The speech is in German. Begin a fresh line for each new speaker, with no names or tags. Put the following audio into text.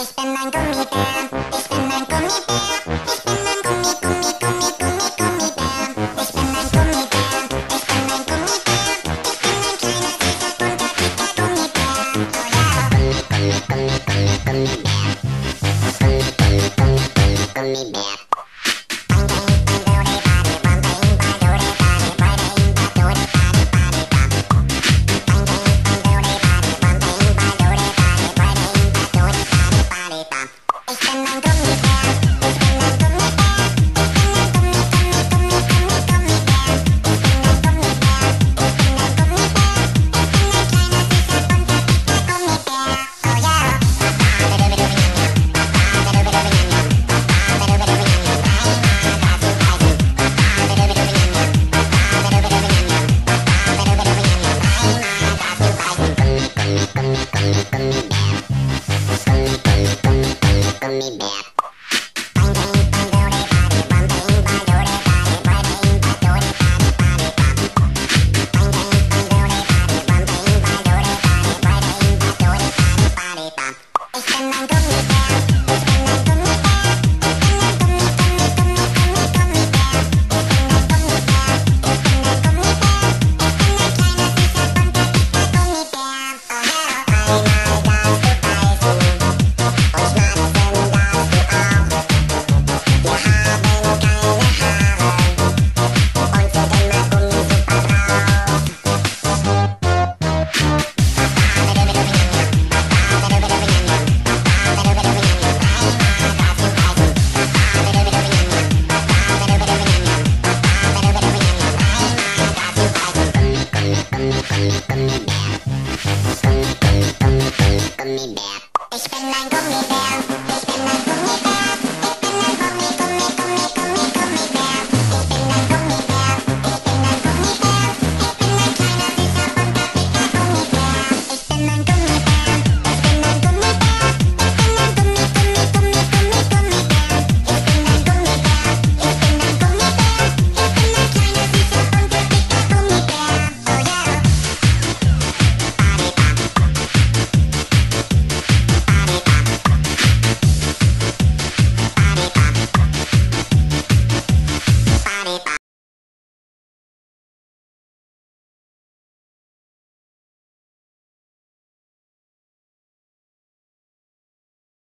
Ich bin ein Gummibär, ich bin ein Gummibär, ich bin ein Gummibär. Ich bin ein Gummibär, ich bin ein Gummibär, ich bin ein kleiner, süßer, bunter, dicker Gummibär. Oh ja. Gummibär. Ich bin ein Gummibär.